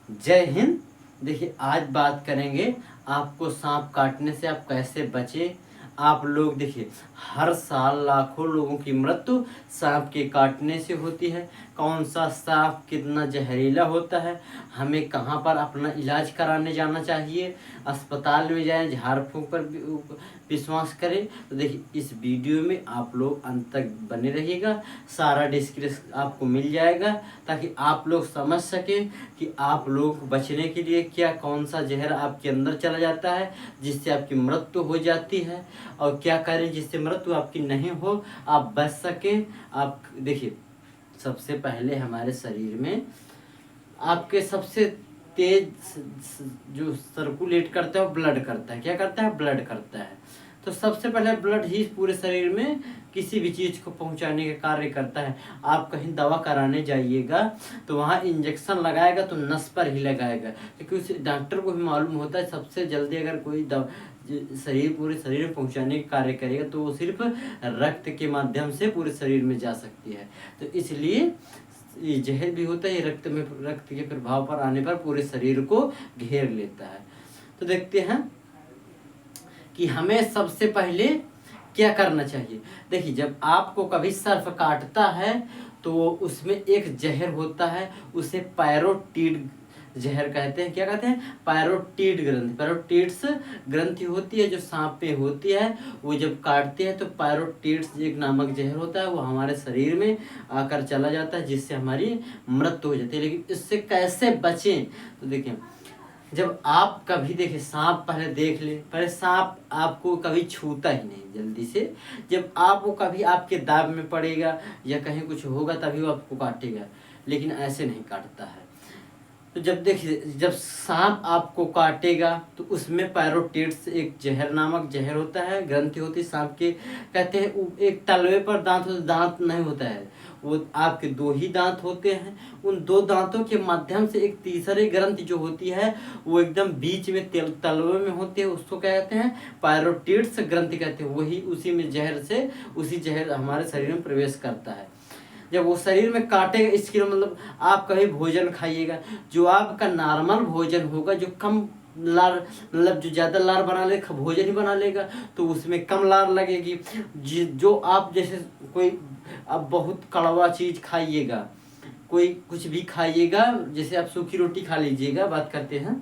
जय हिंद। देखिए, आज बात करेंगे आपको सांप काटने से आप कैसे बचे। आप लोग देखिए, हर साल लाखों लोगों की मृत्यु सांप के काटने से होती है। कौन सा सांप कितना जहरीला होता है, हमें कहाँ पर अपना इलाज कराने जाना चाहिए, अस्पताल में जाएं, झाड़ फूंक पर विश्वास करें। तो देखिए, इस वीडियो में आप लोग अंत तक बने रहिएगा, सारा डिस्क्रिप्शन आपको मिल जाएगा, ताकि आप लोग समझ सकें कि आप लोग बचने के लिए क्या, कौन सा जहर आपके अंदर चला जाता है जिससे आपकी मृत्यु हो जाती है, और क्या करें जिससे मृत्यु आपकी नहीं हो, आप बच सकें। आप देखिए, सबसे पहले हमारे शरीर में आपके सबसे तेज जो सर्कुलेट करता है वो ब्लड करता है। क्या करता है? ब्लड करता है। तो सबसे पहले ब्लड ही पूरे शरीर में किसी भी चीज़ को पहुंचाने का कार्य करता है। आप कहीं दवा कराने जाइएगा तो वहाँ इंजेक्शन लगाएगा तो नस पर ही लगाएगा, क्योंकि उस डॉक्टर को भी मालूम होता है सबसे जल्दी अगर कोई पूरे शरीर में पहुंचाने का कार्य करेगा तो वो सिर्फ रक्त के माध्यम से पूरे शरीर में जा सकती है। तो इसलिए ये जहर भी होता है, ये रक्त के प्रभाव पर आने पर पूरे शरीर को घेर लेता है। तो देखते हैं कि हमें सबसे पहले क्या करना चाहिए। देखिए, जब आपको कभी सर्प काटता है तो उसमें एक जहर होता है, उसे पैरोटीड जहर कहते हैं। क्या कहते हैं? पैरोटीड ग्रंथि। पैरोटीड्स ग्रंथि होती है जो सांप में होती है, वो जब काटते हैं तो पैरोटीड्स एक नामक जहर होता है, वो हमारे शरीर में आकर चला जाता है जिससे हमारी मृत्यु हो जाती है। लेकिन इससे कैसे बचें? तो देखिए, जब आप कभी देखें सांप, पहले देख ले, पहले सांप आपको कभी छूता ही नहीं जल्दी से। जब आप वो कभी आपके दाब में पड़ेगा या कहीं कुछ होगा तभी वो आपको काटेगा, लेकिन ऐसे नहीं काटता है। तो जब देखिए, जब सांप आपको काटेगा तो उसमें पैरोटिड्स एक जहर नामक जहर होता है, ग्रंथि होती है सांप के। कहते हैं एक तलवे पर दांत होता, दांत नहीं होता है, वो आपके दो ही दांत होते हैं। उन दो दांतों के माध्यम से एक तीसरी ग्रंथि जो होती है वो एकदम बीच में तलवे में होती है, उसको क्या कहते हैं? पैरोटिड्स ग्रंथि कहते हैं। वही उसी में जहर से उसी जहर हमारे शरीर में प्रवेश करता है। जब वो शरीर में काटेगा, इसके मतलब आप कभी भोजन खाइएगा, जो आपका नॉर्मल भोजन होगा, जो कम लार, मतलब जो ज़्यादा लार बना ले भोजन ही बना लेगा तो उसमें कम लार लगेगी। जो आप जैसे कोई अब बहुत कड़वा चीज़ खाइएगा, कोई कुछ भी खाइएगा, जैसे आप सूखी रोटी खा लीजिएगा, बात करते हैं,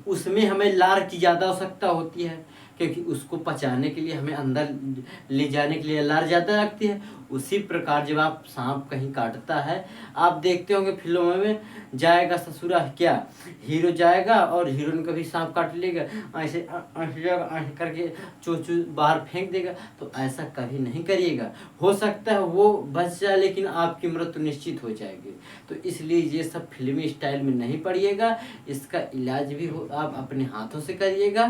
उसमें हमें लार की ज़्यादा आवश्यकता होती है, क्योंकि उसको पचाने के लिए हमें अंदर ले जाने के लिए लार ज़्यादा लगती है। उसी प्रकार जब आप सांप कहीं काटता है, आप देखते होंगे फिल्मों में, जाएगा ससुरा, क्या हीरो जाएगा और हीरोइन का भी सांप काट लेगा, ऐसे ऐसे करके चोचू बाहर फेंक देगा। तो ऐसा कभी नहीं करिएगा, हो सकता है वो बच जाए लेकिन आपकी मृत्यु निश्चित हो जाएगी। तो इसलिए ये सब फिल्मी स्टाइल में नहीं पड़िएगा, इसका इलाज भी हो आप अपने हाथों से करिएगा।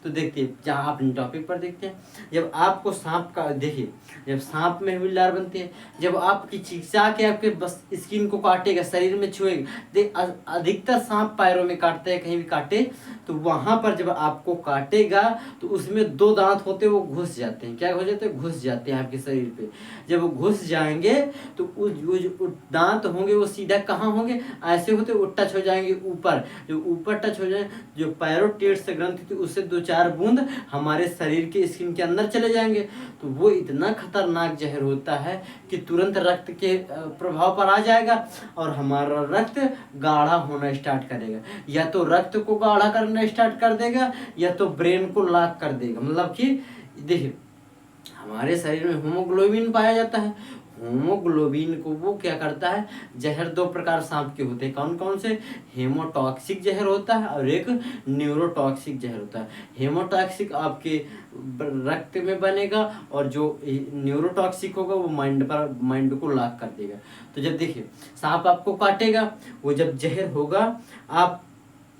तो देखिए, जहाँ अपने टॉपिक पर देखते हैं, जब आपको सांप का देखिए, जब सांप में भी लार बनती है, जब आपकी चिकित्सा के आपके बस स्किन को काटेगा, शरीर में छुएगा, देख अधिकतर सांप पैरों में काटते हैं, कहीं भी काटे तो वहाँ पर जब आपको काटेगा तो उसमें दो दांत होते हैं, वो घुस जाते हैं। क्या हो जाते हैं? घुस जाते हैं आपके शरीर पे। जब वो घुस जाएंगे तो वो जो दांत होंगे वो सीधा कहाँ होंगे? ऐसे होते वो टच हो जाएंगे ऊपर। जो ऊपर टच हो जाए, जो पैरोटिड्स ग्रंथि थी उससे 2-4 बूंद हमारे शरीर के स्किन के अंदर चले जाएंगे। तो वो इतना खतरनाक जहर होता है कि तुरंत रक्त के प्रभाव पर आ जाएगा और हमारा रक्त गाढ़ा होना स्टार्ट करेगा। या तो रक्त को गाढ़ा करना स्टार्ट कर देगा या तो ब्रेन को लॉक कर देगा। मतलब कि देखिए, हमारे शरीर में हीमोग्लोबिन पाया जाता है। हीमोग्लोबिन को वो क्या करता है? जहर दो प्रकार सांप के होते हैं। कौन कौन से? हेमोटॉक्सिक जहर होता है और एक न्यूरोटॉक्सिक जहर होता है। हेमोटॉक्सिक आपके रक्त में बनेगा और जो न्यूरोटॉक्सिक होगा वो माइंड को लॉक कर देगा। तो जब देखिए, सांप आपको काटेगा, वो जब जहर होगा, आप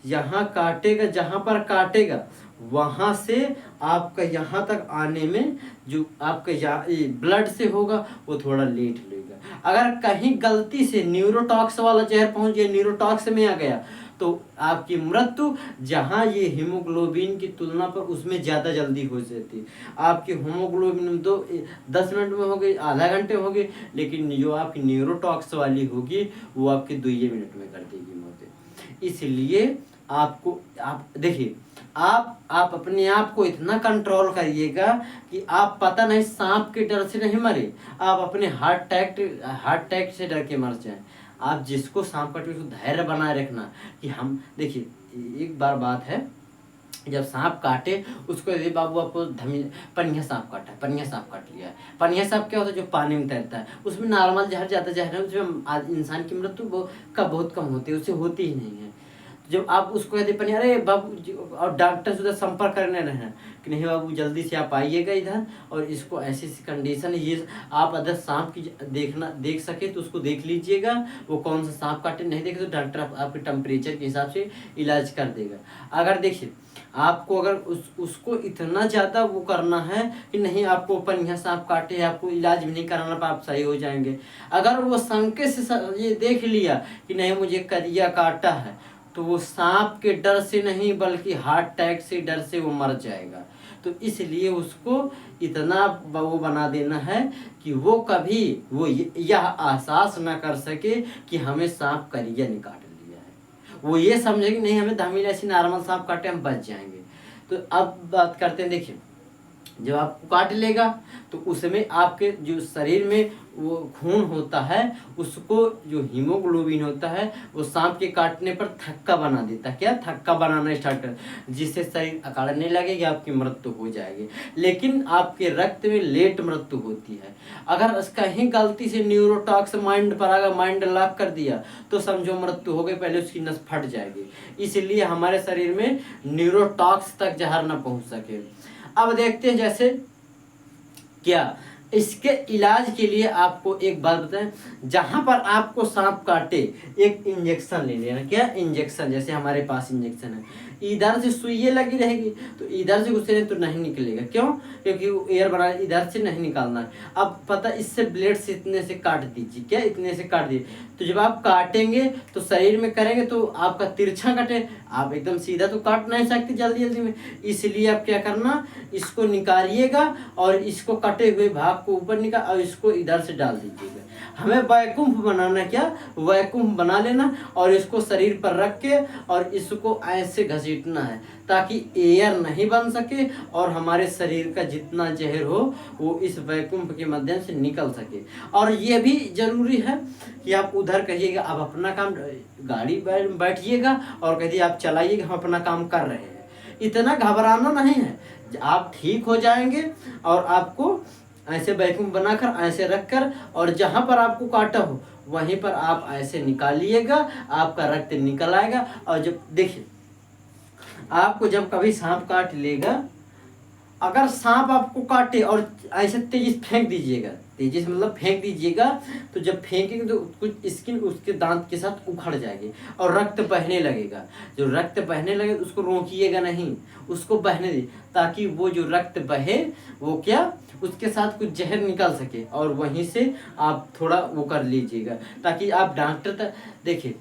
यहाँ काटेगा, जहाँ पर काटेगा वहाँ से आपका यहाँ तक आने में जो आपका ब्लड से होगा वो थोड़ा लेट लेगा। अगर कहीं गलती से न्यूरोटॉक्स वाला जहर पहुँच गया, न्यूरोटॉक्स में आ गया, तो आपकी मृत्यु जहाँ ये हीमोग्लोबिन की तुलना पर उसमें ज़्यादा जल्दी हो जाती है। आपकी हीमोग्लोबिन 10 मिनट में होगी, आधा घंटे में होगी, लेकिन जो आपकी न्यूरोटॉक्स वाली होगी वो आपकी 2 मिनट में कर देगी मौत। इसलिए आपको आप देखिए आप अपने आप को इतना कंट्रोल करिएगा कि आप पता नहीं सांप के डर से नहीं मरे, आप अपने हार्ट अटैक से डर के मर जाए। आप जिसको सांप काटे उसको धैर्य बनाए रखना कि हम देखिए एक बार बात है, जब सांप काटे उसको यदि बाबू आपको पनिया सांप काटा है, पनिया सांप काट लिया है। पनिया सांप क्या होता है जो पानी में तैरता है, उसमें नॉर्मल जहर ज़्यादा जहर है, उसमें इंसान की मृत्यु बहुत कम होती है, उससे होती ही नहीं है। जब आप उसको कहते पनिया, अरे बाबू और डॉक्टर से उधर संपर्क करने रहे कि नहीं बाबू जल्दी से आप आइएगा इधर, और इसको ऐसी ऐसी कंडीशन है, ये आप अगर सांप की देख सके तो उसको देख लीजिएगा, वो कौन सा सांप काटे, नहीं देखे तो डॉक्टर आपके टेम्परेचर के हिसाब से इलाज कर देगा। अगर देखिए आपको अगर उसको इतना ज़्यादा वो करना है कि नहीं आपको पनिया सांप काटे, आपको इलाज भी नहीं कराना पर आप सही हो जाएंगे। अगर वो शंके से ये देख लिया कि नहीं मुझे करिया काटा है, तो वो सांप के डर से नहीं बल्कि हार्ट अटैक से डर से वो मर जाएगा। तो इसलिए उसको इतना वो बना देना है कि वो कभी वो यह एहसास ना कर सके कि हमें सांप करिया नहीं काट लिया है। वो ये समझे कि नहीं हमें धमील ऐसी नॉर्मल सांप काटे हम बच जाएंगे। तो अब बात करते हैं, देखिए जब आपको काट लेगा तो उसमें आपके जो शरीर में वो खून होता है, उसको जो हीमोग्लोबिन होता है वो सांप के काटने पर थक्का बना देता है। क्या थक्का बनाना स्टार्ट कर, जिससे शरीर अकड़ने लगेगी, आपकी मृत्यु हो जाएगी। लेकिन आपके रक्त में लेट मृत्यु होती है। अगर कहीं गलती से न्यूरोटॉक्स माइंड पर आकर माइंड लॉक कर दिया तो समझो मृत्यु हो गई, पहले उसकी नस फट जाएगी। इसलिए हमारे शरीर में न्यूरोटॉक्स तक जहर न पहुंच सके। अब देखते हैं जैसे क्या इसके इलाज के लिए आपको एक बात बताएं, जहां पर आपको सांप काटे एक इंजेक्शन ले लेना। क्या इंजेक्शन, जैसे हमारे पास इंजेक्शन है, इधर से सुई लगी रहेगी तो इधर से घुसेंगे तो नहीं निकलेगा। क्यों? क्योंकि वो एयर बना, इधर से नहीं निकालना है। अब पता इससे ब्लेड से इतने से काट दीजिए। क्या इतने से काट दीजिए, तो जब आप काटेंगे तो शरीर में करेंगे तो आपका तिरछा कटे, आप एकदम सीधा तो काट नहीं सकते जल्दी जल्दी में। इसलिए आप क्या करना, इसको निकालिएगा और इसको कटे हुए भाग को ऊपर निकाल और इसको इधर से डाल दीजिएगा। हमें वैकुंठ बनाना, क्या वैकुंठ बना लेना और इसको शरीर पर रख के और इसको ऐसे घसीटना है ताकि एयर नहीं बन सके और हमारे शरीर का जितना जहर हो वो इस वैकुंठ के माध्यम से निकल सके। और ये भी जरूरी है कि आप उधर कहिएगा, आप अपना काम गाड़ी बैठिएगा और कहिए आप चलाइएगा, हम अपना काम कर रहे हैं। इतना घबराना नहीं है, आप ठीक हो जाएंगे। और आपको ऐसे वैक्यूम बनाकर ऐसे रखकर और जहां पर आपको काटा हो वहीं पर आप ऐसे निकालिएगा, आपका रक्त निकल आएगा। और जब देखिए आपको जब कभी सांप काट लेगा, अगर सांप आपको काटे और ऐसे तेजी से फेंक दीजिएगा, तेजी से मतलब फेंक दीजिएगा, तो जब फेंकेंगे तो कुछ स्किन उसके दांत के साथ उखड़ जाएगी और रक्त बहने लगेगा। जो रक्त बहने लगे उसको रोकिएगा नहीं, उसको बहने दीजिए ताकि वो जो रक्त बहे वो क्या उसके साथ कुछ जहर निकल सके और वहीं से आप थोड़ा वो कर लीजिएगा ताकि आप डॉक्टर तक देखिए।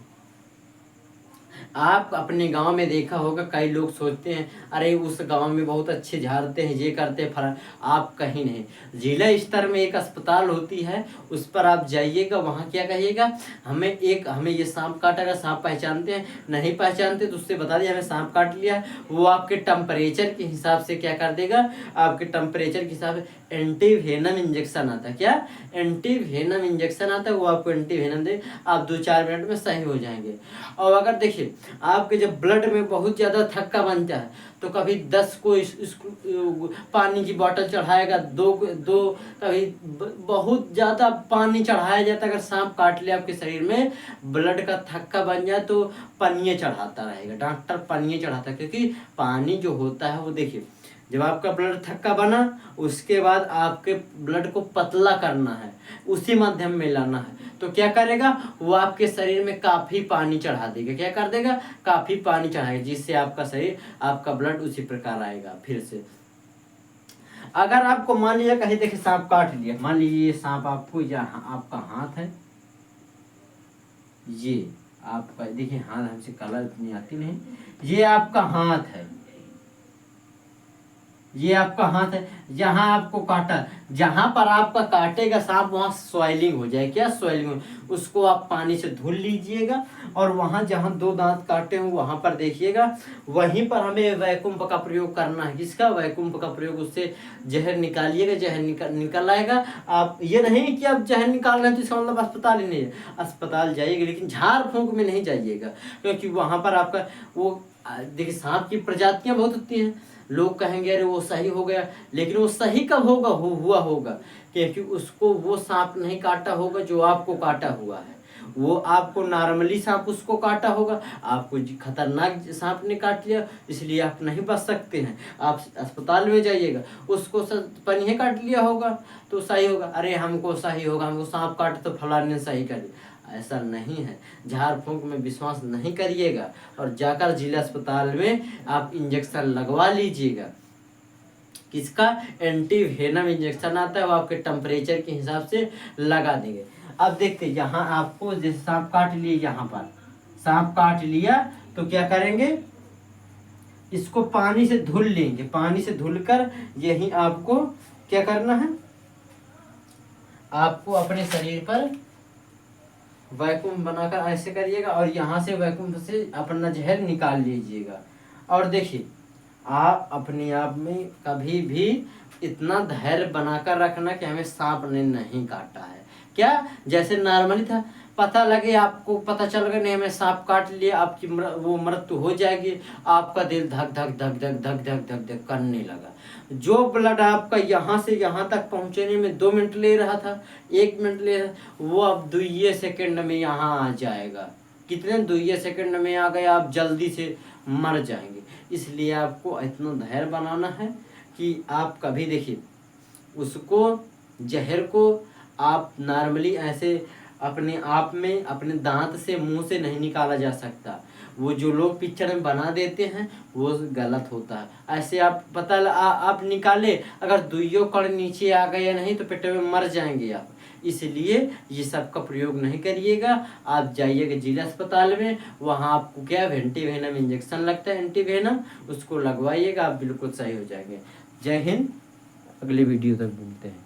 आप अपने गांव में देखा होगा, कई लोग सोचते हैं अरे उस गांव में बहुत अच्छे झाड़ते हैं, ये करते हैं फला। आप कहीं नहीं, जिला स्तर में एक अस्पताल होती है, उस पर आप जाइएगा, वहाँ क्या कहिएगा, हमें ये सांप काटा का, सांप पहचानते हैं, नहीं पहचानते तो उससे बता दिए हमें सांप काट लिया है। वो आपके टेम्परेचर के हिसाब से क्या कर देगा, आपके टेम्परेचर के हिसाब से एंटीवेनम इंजेक्शन आता है। क्या एंटीवेनम इंजेक्शन आता है, वो आपको एंटीवेनम दे, आप 2-4 मिनट में सही हो जाएंगे। और अगर देखिए आपके जब ब्लड में बहुत ज़्यादा थक्का बनता है तो कभी 10 को पानी की बोतल चढ़ाएगा, दो कभी बहुत ज़्यादा पानी चढ़ाया जाता है। अगर सांप काट ले आपके शरीर में ब्लड का थक्का बन जाए तो पनिये चढ़ाता रहेगा, डॉक्टर पनिये चढ़ाता है। क्योंकि पानी जो होता है वो देखिए जब आपका ब्लड थक्का बना उसके बाद आपके ब्लड को पतला करना है, उसी माध्यम में लाना है, तो क्या करेगा वो आपके शरीर में काफ़ी पानी चढ़ा देगा। क्या कर देगा, काफ़ी पानी चढ़ाएगा, जिससे आपका शरीर आपका ब्लड उसी प्रकार आएगा। फिर से अगर आपको मान लीजिए कहीं देखिए सांप काट लिया, मान लीजिए ये सांप आपको यहाँ आपका हाथ है, ये आपका देखिए हाथ, हमसे कलर इतनी आती नहीं, ये आपका हाथ है, ये आपका हाथ है, जहां आपको काटा जहाँ पर आपका काटेगा सांप वहाँ स्वेलिंग हो जाए, क्या स्वेलिंग हो, उसको आप पानी से धुल लीजिएगा और वहाँ जहाँ 2 दांत काटे हों वहाँ पर देखिएगा, वहीं पर हमें वैक्यूम का प्रयोग करना है। किसका? वैक्यूम का प्रयोग। उससे जहर निकालिएगा, जहर निकल आएगा। आप ये नहीं कि आप जहर निकाल रहे हैं तो इसका मतलब अस्पताल ही नहीं है, अस्पताल जाइएगा लेकिन झाड़ फूंक में नहीं जाइएगा, क्योंकि वहाँ पर आपका वो देखिए सांप की प्रजातियाँ बहुत होती हैं। लोग कहेंगे अरे वो सही हो गया, लेकिन वो सही कब होगा? हुआ होगा क्योंकि उसको वो सांप नहीं काटा होगा जो आपको काटा हुआ है। वो आपको नॉर्मली सांप उसको काटा होगा, आपको खतरनाक सांप ने काट लिया, इसलिए आप नहीं बच सकते हैं, आप अस्पताल में जाइएगा। उसको पनिये काट लिया होगा तो सही होगा, अरे हमको सही होगा, हमको सांप काट तो फलाने सही कर दिया। ऐसा नहीं है, झाड़ फूंक में विश्वास नहीं करिएगा और जाकर जिला अस्पताल में आप इंजेक्शन लगवा लीजिएगा। किसका? एंटी वेनम इंजेक्शन आता है, वो आपके टेम्परेचर के हिसाब से लगा देंगे। अब देखते हैं, यहाँ आपको जैसे सांप काट लिए, यहाँ पर सांप काट लिया तो क्या करेंगे? इसको पानी से धुल लेंगे, पानी से धुलकर यही आपको क्या करना है, आपको अपने शरीर पर वैक्यूम बनाकर ऐसे करिएगा और यहाँ से वैक्यूम से अपना जहर निकाल लीजिएगा। और देखिए, आप अपने आप में कभी भी इतना धैर्य बनाकर रखना कि हमें सांप ने नहीं काटा है। क्या? जैसे नॉर्मली था, पता लगे, आपको पता चल गया नहीं हमें सांप काट लिया, आपकी वो मृत्यु हो जाएगी, आपका दिल धक धक धक धक धक धक धक धक करने लगा। जो ब्लड आपका यहाँ से यहाँ तक पहुँचने में 2 मिनट ले रहा था, 1 मिनट ले रहा, वो अब 2 सेकंड में यहाँ आ जाएगा। कितने? 2 सेकंड में आ गए, आप जल्दी से मर जाएंगे। इसलिए आपको इतना धैर्य बनाना है कि आप कभी देखिए उसको जहर को आप नॉर्मली ऐसे अपने आप में अपने दांत से मुंह से नहीं निकाला जा सकता। वो जो लोग पिक्चर में बना देते हैं वो गलत होता है। ऐसे आप आप निकाले, अगर 2 कण नीचे आ गए या नहीं तो पेट में मर जाएंगे आप। इसलिए ये सब का प्रयोग नहीं करिएगा। आप जाइएगा जिला अस्पताल में, वहाँ आपको क्या एंटी वेनम इंजेक्शन लगता है, एंटी वेनम, उसको लगवाइएगा, आप बिल्कुल सही हो जाएंगे। जय हिंद, अगले वीडियो तक मिलते हैं।